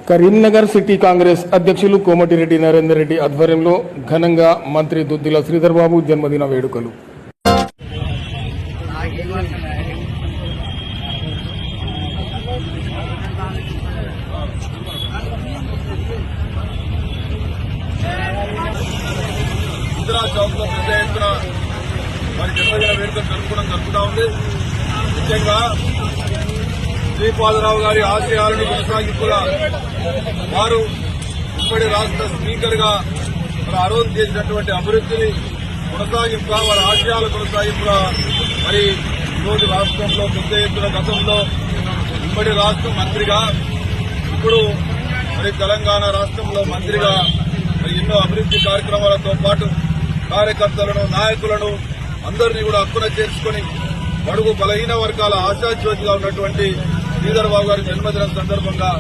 Karimnagar city Congress అధ్యక్షులు కోమటిరెడ్డి నరేందర్ రెడ్డి ఆధ్వర్యంలో ఘనంగా మంత్రి దుద్దిల శ్రీధర్ బాబు జన్మదిన వేడుకలు. ఇందిరా చౌక్ లో పెద్ద ఎత్తున వారి జన్మదిన వేడుకలు జరుపుతూ ఉంది. ముఖ్యంగా శ్రీపాదరావు గారి ఆశయాలను కొనసాగింపుగా వారు ఉమ్మడి రాష్ట్ర స్పీకర్ గా ఆ రోజు చేసినటువంటి అభివృద్ధిని కొనసాగింపుగా వారి ఆశయాల కొనసాగింపుగా మరి ఈరోజు రాష్ట్రంలో పెద్ద ఎత్తున గతంలో ఉమ్మడి రాష్ట్ర మంత్రిగా ఇప్పుడు మరి తెలంగాణ రాష్ట్రంలో మంత్రిగా మరి ఎన్నో అభివృద్ది కార్యక్రమాలతో పాటు కార్యకర్తలను నాయకులను అందరినీ కూడా హక్కున చేర్చుకుని బడుగు బలహీన వర్గాల ఆశాజ్యోతిగా ఉన్నటువంటి శ్రీధర్ బాబు గారి జన్మదినం సందర్భంగా